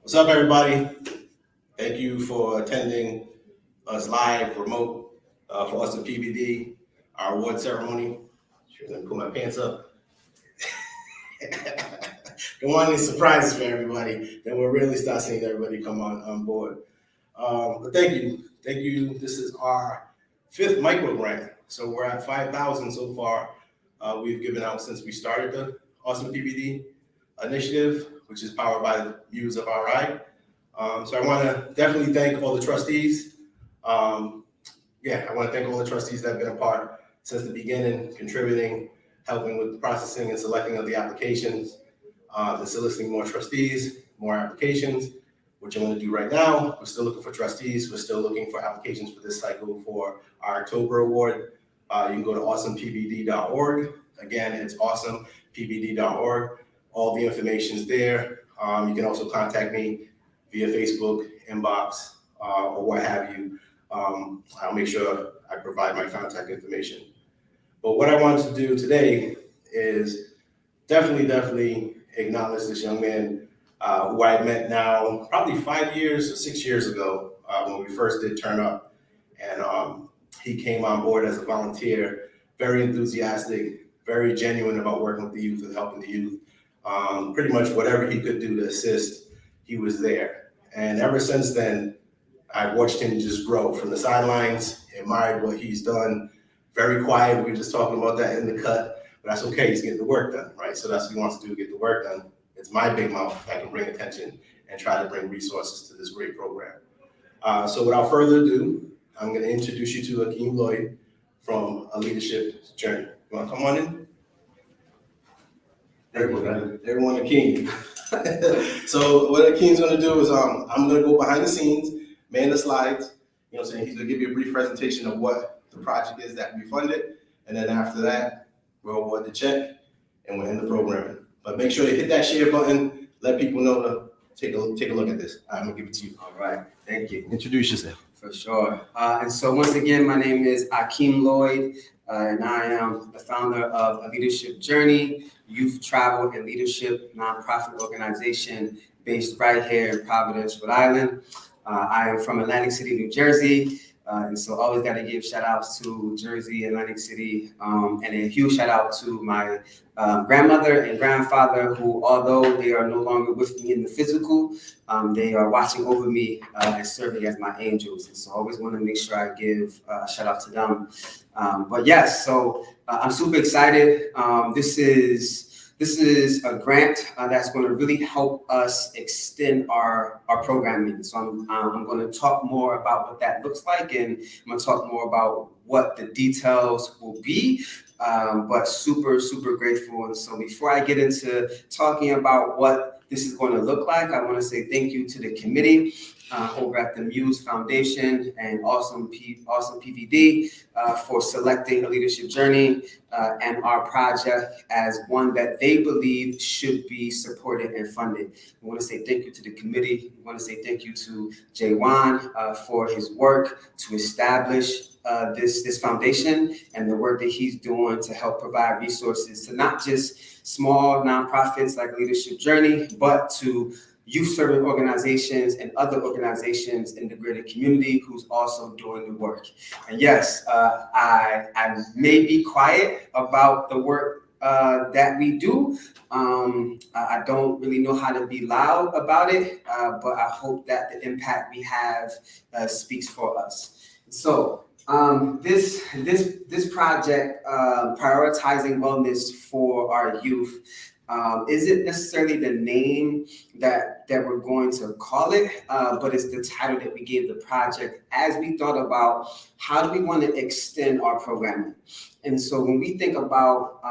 What's up, everybody? Thank you for attending us live, remote, for us at PVD, our award ceremony. Sure, let me pull my pants up. Don't want any surprises for everybody. Then we'll really start seeing everybody come on board. But thank you. Thank you. This is our 5th micro grant. So we're at 5,000 so far. We've given out since we started the Awesome PVD initiative, which is powered by the MUSE of RI. So I want to definitely thank all the trustees. I want to thank all the trustees that have been a part since the beginning, contributing, helping with the processing and selecting of the applications, and soliciting more trustees, more applications, which I'm going to do right now. We're still looking for trustees. We're still looking for applications for this cycle for our October award. You can go to awesomepvd.org. Again, it's awesomepvd.org. All the information is there. You can also contact me via Facebook, inbox, or what have you. I'll make sure I provide my contact information. But what I wanted to do today is definitely acknowledge this young man who I met now probably 5 years or 6 years ago when we first did Turn Up. And he came on board as a volunteer, very enthusiastic, very genuine about working with the youth and helping the youth. Pretty much whatever he could do to assist, he was there. And ever since then, I've watched him just grow from the sidelines, admired what he's done. Very quiet, we were just talking about that in the cut, but that's okay, he's getting the work done, right? So that's what he wants to do, get the work done. It's my big mouth that can bring attention and try to bring resources to this great program. So without further ado, I'm gonna introduce you to Akeem Lloyd from A Leadership Journey. You wanna come on in? Everyone, Akeem. So what Akeem's gonna do is I'm gonna go behind the scenes, man the slides. You know what I'm saying? He's gonna give you a brief presentation of what the project is that we funded, and then after that, we'll award the check and we'll end the programming. But make sure you hit that share button, let people know to take a look at this. I'm gonna give it to you. All right, thank you. Introduce yourself. For sure. And so once again, my name is Akeem Lloyd, and I am the founder of A Leadership Journey, youth travel and leadership nonprofit organization based right here in Providence, Rhode Island. I am from Atlantic City, New Jersey. And so always got to give shout outs to Jersey, Atlantic City, and a huge shout out to my grandmother and grandfather who, although they are no longer with me in the physical, they are watching over me and serving as my angels. And so I always want to make sure I give a shout out to them. But yes, so I'm super excited. This is a grant that's going to really help us extend our programming. So I'm going to talk more about what that looks like, and I'm going to talk more about what the details will be, but super grateful. And so before I get into talking about what this is going to look like, I want to say thank you to the committee over at the MUSE Foundation and Awesome PVD for selecting A Leadership Journey and our project as one that they believe should be supported and funded. We want to say thank you to the committee. We want to say thank you to Jaywan for his work to establish this foundation and the work that he's doing to help provide resources to not just small nonprofits like Leadership Journey, but to youth serving organizations and other organizations in the greater community who's also doing the work. And yes, I may be quiet about the work that we do. I don't really know how to be loud about it, but I hope that the impact we have speaks for us. So this project, prioritizing wellness for our youth, isn't necessarily the name that we're going to call it, but it's the title that we gave the project as we thought about how do we want to extend our programming. And so when we think about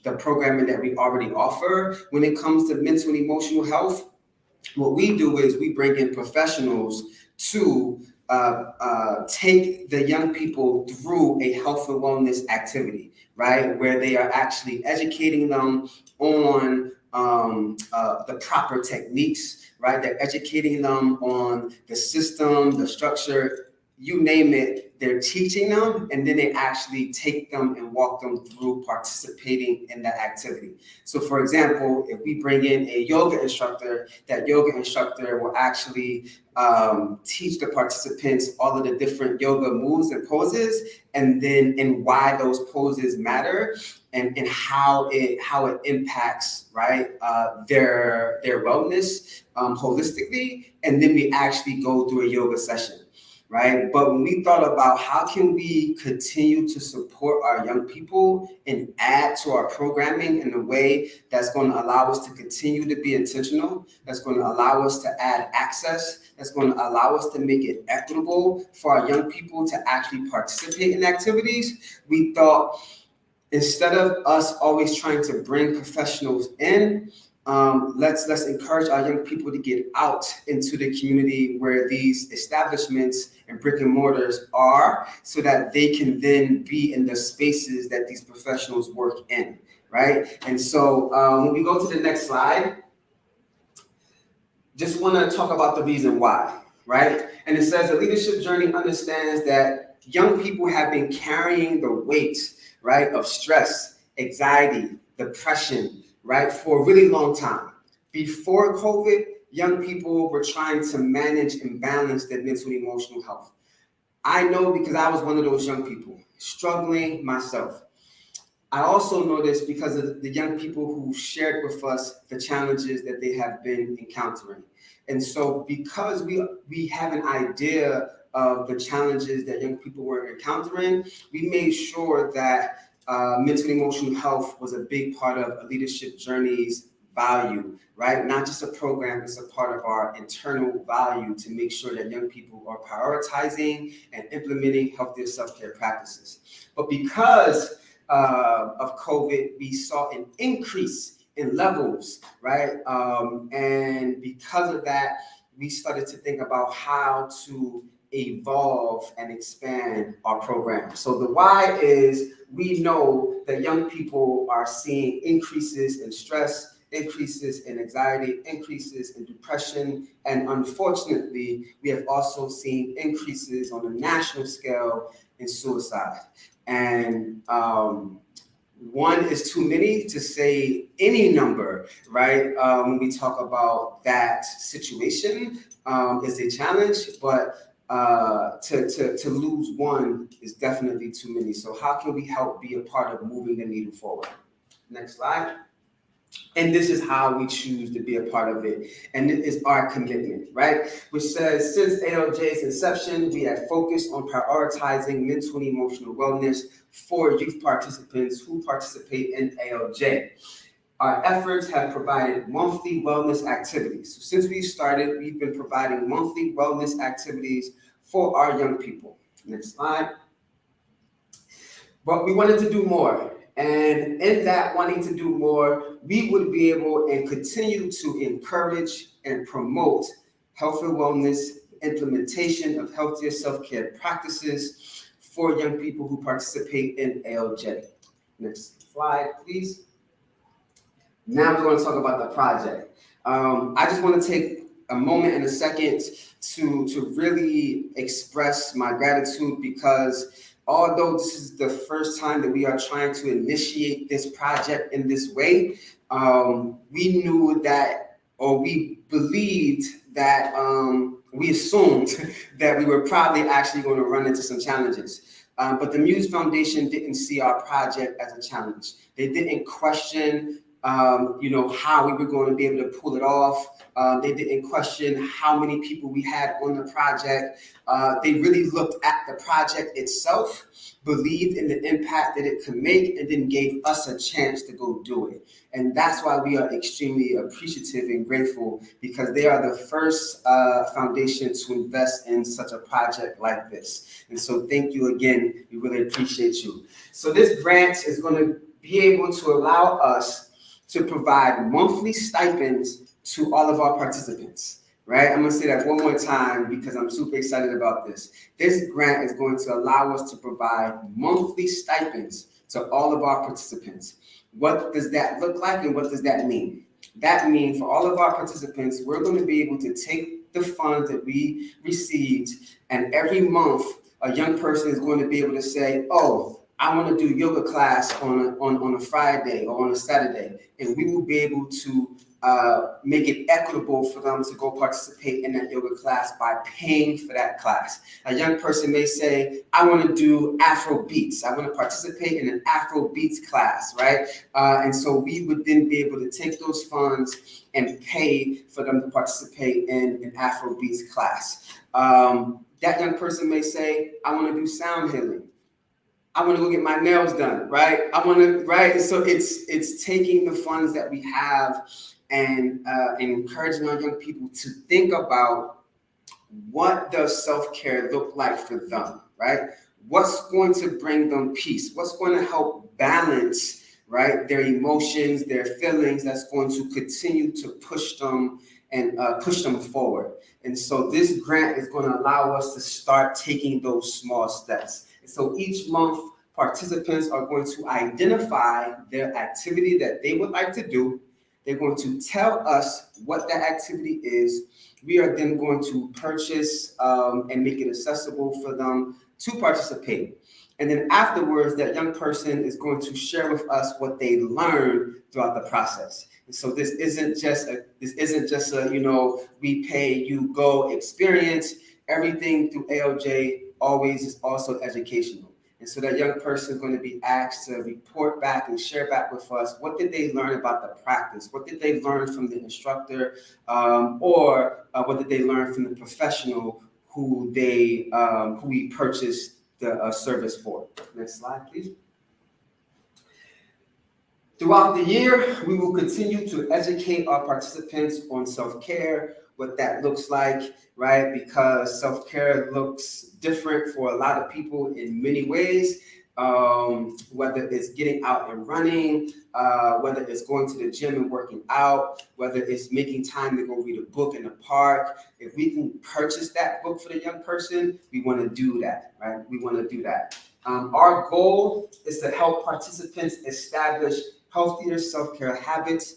the programming that we already offer, when it comes to mental and emotional health, what we do is we bring in professionals to take the young people through a health and wellness activity, right? Where they are actually educating them on the proper techniques, right? They're educating them on the system, the structure, you name it, they're teaching them, and then they actually take them and walk them through participating in that activity. So for example, if we bring in a yoga instructor, that yoga instructor will actually teach the participants all of the different yoga moves and poses, and why those poses matter, and how it impacts, right, their wellness holistically, and then we actually go through a yoga session. Right. But when we thought about how can we continue to support our young people and add to our programming in a way that's going to allow us to continue to be intentional, that's going to allow us to add access, that's going to allow us to make it equitable for our young people to actually participate in activities, we thought instead of us always trying to bring professionals in, let's encourage our young people to get out into the community where these establishments and brick and mortars are, so that they can then be in the spaces that these professionals work in, right? And so when we go to the next slide, just want to talk about the reason why, right? And it says the leadership journey understands that young people have been carrying the weight, right, of stress, anxiety, depression, right, for a really long time. Before COVID, young people were trying to manage and balance their mental and emotional health. I know because I was one of those young people, struggling myself. I also know this because of the young people who shared with us the challenges that they have been encountering. And so because we have an idea of the challenges that young people were encountering, we made sure that mental and emotional health was a big part of a leadership journey's value, right? Not just a program, it's a part of our internal value to make sure that young people are prioritizing and implementing healthier self-care practices. But because of COVID, we saw an increase in levels, right? And because of that, we started to think about how to evolve and expand our program. So the why is we know that young people are seeing increases in stress, increases in anxiety, increases in depression, and unfortunately, we have also seen increases on a national scale in suicide. And one is too many to say any number, right? When we talk about that situation is a challenge, but to lose one is definitely too many. So how can we help be a part of moving the needle forward? Next slide. And this is how we choose to be a part of it. And it is our commitment, right? Which says, since ALJ's inception, we have focused on prioritizing mental and emotional wellness for youth participants who participate in ALJ. Our efforts have provided monthly wellness activities. So since we started, we've been providing monthly wellness activities for our young people. Next slide. But we wanted to do more. And in that wanting to do more, we would be able and continue to encourage and promote health and wellness, implementation of healthier self-care practices for young people who participate in ALJ. Next slide, please. Now we're going to talk about the project. I just want to take a moment and a second to really express my gratitude, because although this is the first time that we are trying to initiate this project in this way, we knew that, or we believed that, we assumed that we were probably actually going to run into some challenges. But the MUSE Foundation didn't see our project as a challenge. They didn't question how we were going to be able to pull it off. They didn't question how many people we had on the project. They really looked at the project itself, believed in the impact that it could make, and then gave us a chance to go do it. And that's why we are extremely appreciative and grateful, because they are the first foundation to invest in such a project like this. And so thank you again. We really appreciate you. So this grant is going to be able to allow us to provide monthly stipends to all of our participants, right? I'm gonna say that one more time because I'm super excited about this. This grant is going to allow us to provide monthly stipends to all of our participants. What does that look like and what does that mean? That means for all of our participants, we're going to be able to take take the funds that we received, and every month a young person is going to be able to say, oh, I want to do yoga class on a Friday or on a Saturday, and we will be able to make it equitable for them to go participate in that yoga class by paying for that class. A young person may say, I want to do Afro beats. I want to participate in an Afro beats class, right? And so we would then be able to take those funds and pay for them to participate in an Afro beats class. That young person may say, I want to do sound healing. I want to go get my nails done, right? I want to, right? So it's taking the funds that we have and encouraging our young people to think about what does self-care look like for them, right? What's going to bring them peace? What's going to help balance, right, their emotions, their feelings, that's going to continue to push them and push them forward. And so this grant is going to allow us to start taking those small steps. So each month, participants are going to identify their activity that they would like to do. They're going to tell us what that activity is. We are then going to purchase and make it accessible for them to participate. And then afterwards, that young person is going to share with us what they learned throughout the process. And so this isn't just a we pay you go experience. Everything through ALJ always is also educational. And so that young person is going to be asked to report back and share back with us, what did they learn about the practice? What did they learn from the instructor? Or what did they learn from the professional who we purchased the service for? Next slide, please. Throughout the year, we will continue to educate our participants on self-care, what that looks like, right? Because self-care looks different for a lot of people in many ways, whether it's getting out and running, whether it's going to the gym and working out, whether it's making time to go read a book in the park. If we can purchase that book for the young person, we want to do that, right? We want to do that. Our goal is to help participants establish healthier self-care habits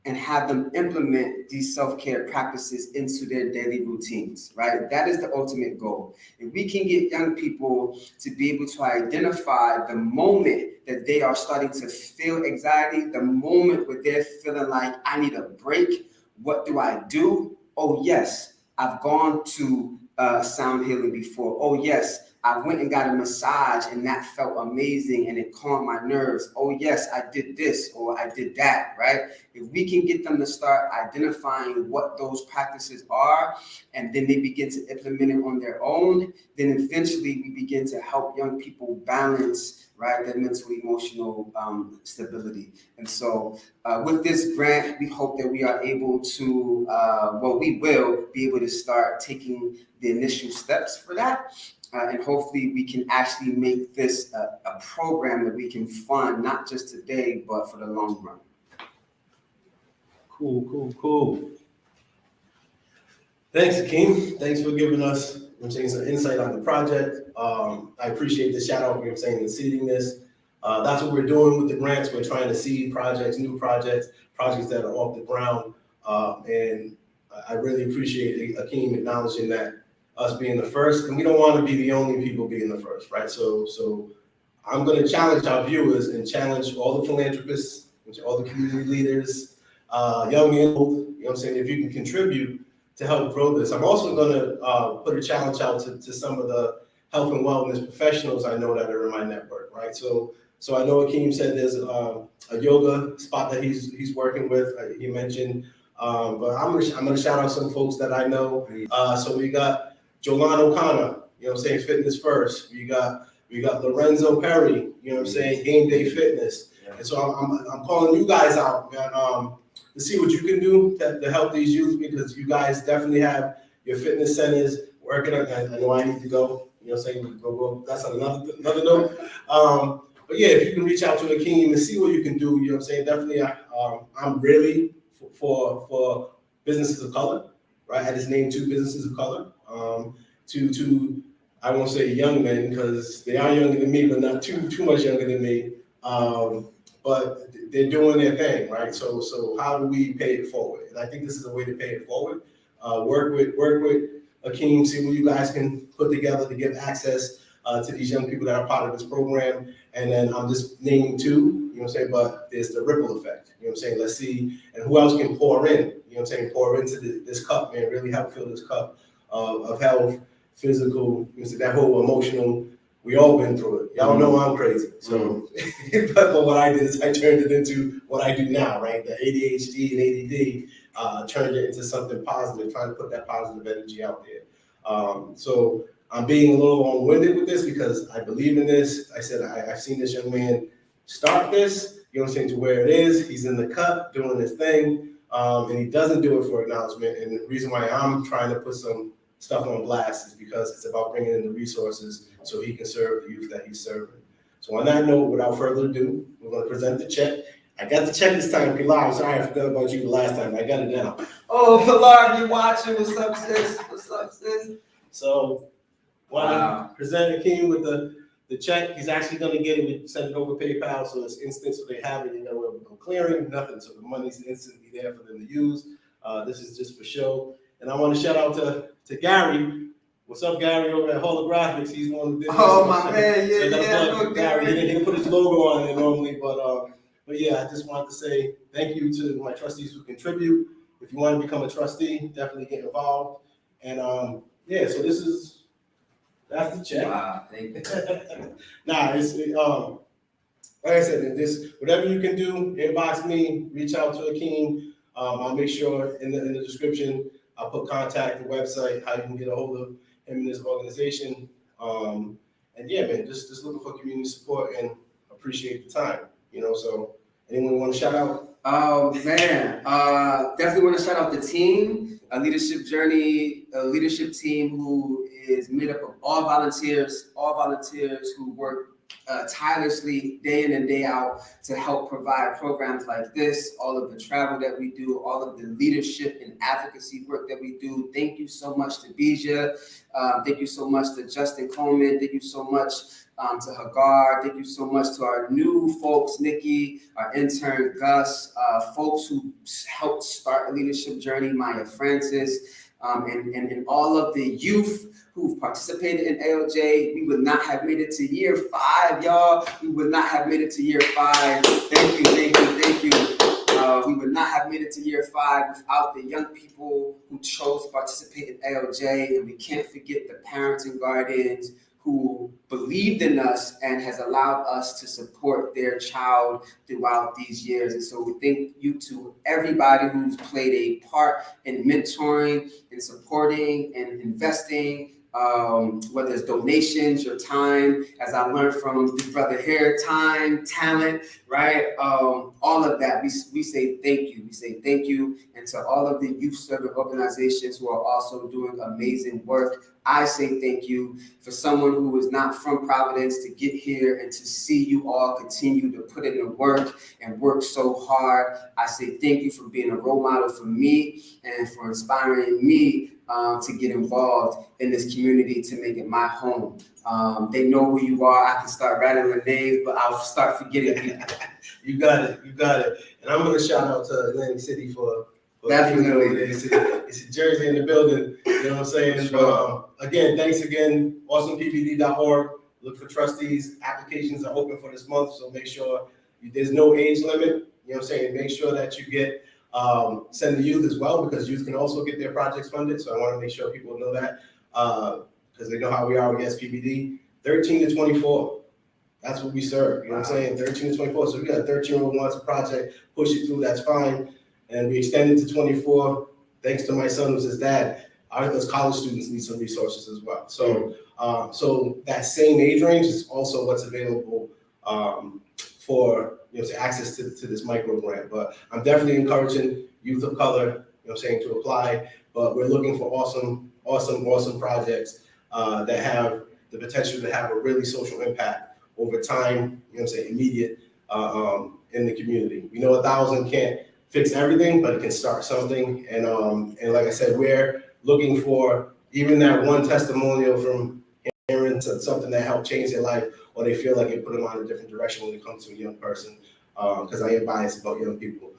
and have them implement these self-care practices into their daily routines, right? That is the ultimate goal. If we can get young people to be able to identify the moment that they are starting to feel anxiety, the moment where they're feeling like, I need a break, what do I do? Oh yes, I've gone to sound healing before. Oh yes, I went and got a massage and that felt amazing and it calmed my nerves. Oh yes, I did this or I did that, right? If we can get them to start identifying what those practices are and then they begin to implement it on their own, then eventually we begin to help young people balance, right, their mental, emotional stability. And so with this grant, we hope that we are able to, we will be able to start taking the initial steps for that. And hopefully we can actually make this a program that we can fund, not just today, but for the long run. Cool. Thanks, Akeem. Thanks for giving us, some insight on the project. I appreciate the shout out, and seeding this. That's what we're doing with the grants. We're trying to seed projects, new projects that are off the ground. And I really appreciate Akeem acknowledging that, us being the first, and we don't want to be the only people being the first, right? So I'm going to challenge our viewers and challenge all the philanthropists, all the community leaders, young and old, if you can contribute to help grow this. I'm also going to put a challenge out to some of the health and wellness professionals I know that are in my network, right? So I know Akeem said there's a yoga spot that he's working with. He mentioned, but I'm gonna shout out some folks that I know. So we got Jolan O'Connor, Fitness First. We got Lorenzo Perry, Game Day Fitness. Yeah. And so I'm calling you guys out, man, to see what you can do to help these youth, because you guys definitely have your fitness centers working. I know I need to go. Go. That's another note. But yeah, if you can reach out to Akeem and see what you can do, definitely. I'm really for businesses of color, right? I just named 2 businesses of color. To I won't say young men because they are younger than me, but not too much younger than me. But they're doing their thing, right? So how do we pay it forward? And I think this is a way to pay it forward. work with Akeem, see what you guys can put together to give access to these young people that are part of this program. And then I'm just naming two, you know what I'm saying, but there's the ripple effect, you know what I'm saying? Let's see, and who else can pour in, you know what I'm saying, pour into this cup, man, really help fill this cup of health, physical, you know, that whole emotional. We all been through it. Y'all know I'm crazy. So, but what I did is I turned it into what I do now, right? The ADHD and ADD turned it into something positive, trying to put that positive energy out there. So I'm being a little long-winded with this because I believe in this. I said I've seen this young man start this, you know what I'm saying, to where it is. He's in the cup doing his thing, and he doesn't do it for acknowledgement. And the reason why I'm trying to put some stuff on blast is because it's about bringing in the resources so he can serve the youth that he's serving. So on that note, without further ado, we're going to present the check. I got the check this time, Pilar. I'm sorry I forgot about you the last time. I got it now. Oh, Pilar, you watching? What's up, sis? What's up, sis? So, want to present Akeem with the check. He's actually going to get it. We send it over PayPal, so it's instant, so they have it. You know, no clearing, nothing. So the money's instantly there for them to use. This is just for show. And I want to shout out to Gary. What's up, Gary, over at Holographics? He's one of the Oh, my man, yeah. Gary, he didn't put his logo on it normally, but yeah, I just wanted to say thank you to my trustees who contribute. If you want to become a trustee, definitely get involved. And yeah, so that's the check. Wow, thank you. Like I said, this whatever you can do, inbox me, reach out to Akeem. I'll make sure in the description I'll put contact, the website, how you can get a hold of him and this organization. And yeah, man, just looking for community support and appreciate the time. You know, so anyone want to shout out? Oh man, definitely want to shout out the team, a leadership journey, a leadership team who is made up of all volunteers who work tirelessly day in and day out to help provide programs like this, all of the travel that we do, all of the leadership and advocacy work that we do. Thank you so much to Bija. Thank you so much to Justin Coleman. Thank you so much to Hagar. Thank you so much to our new folks, Nikki, our intern, Gus, folks who helped start a leadership journey, Maya Francis, and all of the youth who've participated in ALJ. We would not have made it to year 5, y'all. We would not have made it to year 5. Thank you. We would not have made it to year 5 without the young people who chose to participate in ALJ. And we can't forget the parents and guardians who believed in us and has allowed us to support their child throughout these years. And so we thank you to everybody who's played a part in mentoring and supporting and investing, whether it's donations, your time, as I learned from this brother here, time, talent, right? All of that, we say thank you. We say thank you. And to all of the youth serving organizations who are also doing amazing work, I say thank you. For someone who is not from Providence to get here and to see you all continue to put in the work and work so hard, I say thank you for being a role model for me and for inspiring me to get involved in this community, to make it my home. They know who you are. I can start rattling names, but I'll start forgetting people. You got it. And I'm going to shout out to Atlantic City for definitely. It's a Jersey in the building. You know what I'm saying? Sure. Again, thanks again. AwesomePBD.org. Look for trustees. Applications are open for this month, so make sure there's no age limit. You know what I'm saying? Make sure that you get send the youth as well, because youth can also get their projects funded. So I want to make sure people know that because they know how we are with SPBD. 13 to 24. That's what we serve. You know what I'm saying? 13 to 24. So if you got a 13-year-old wants a project, push it through, that's fine. And we extended to 24, thanks to my son who says, Dad, us college students need some resources as well. So so that same age range is also what's available for access to this micro grant. But I'm definitely encouraging youth of color, to apply. But we're looking for awesome projects that have the potential to have a really social impact over time, immediate in the community. 1,000 can't fix everything, but it can start something. And like I said, we're looking for even that one testimonial from hearing something that helped change their life, or they feel like it put them on a different direction when it comes to a young person, because I am biased about young people.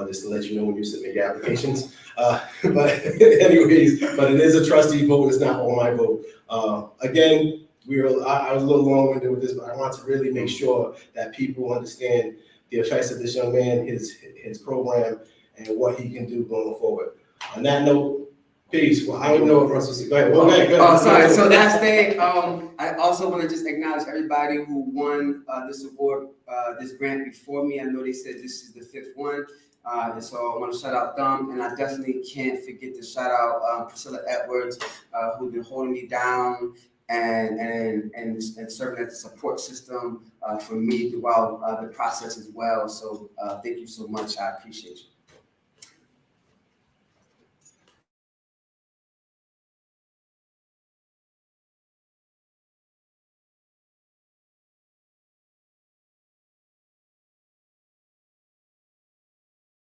just to let you know when you submit your applications. But anyways, but it is a trustee vote, it's not all my vote. Again, I was a little long-winded with this, but I want to really make sure that people understand the effects of this young man, his program, and what he can do going forward. On that note, peace. Well, I don't know if Russell said, go ahead. Well, go ahead. Oh, sorry. So last day, I also want to just acknowledge everybody who won this award, this grant before me. I know they said this is the 5th one. And so I want to shout out them, and I definitely can't forget to shout out Priscilla Edwards, who's been holding me down and serving as a support system for me throughout the process as well. So thank you so much. I appreciate you.